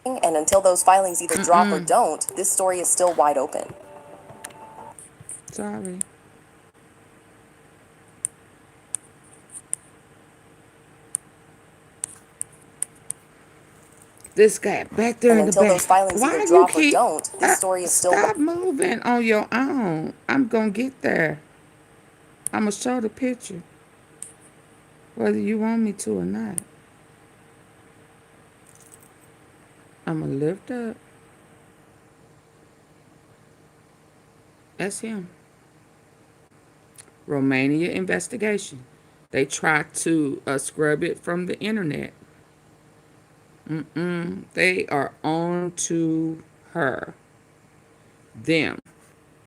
And until those filings either drop or don't, this story is still wide open. Sorry. This guy back there And in the until back. those filings Why either you drop or keep... don't, this story is still... Stop moving on your own. I'm going to get there. I'm going to show the picture. Whether you want me to or not. I'm going to lift up. That's him. Romania investigation. They tried to scrub it from the internet. They are on to her. Them.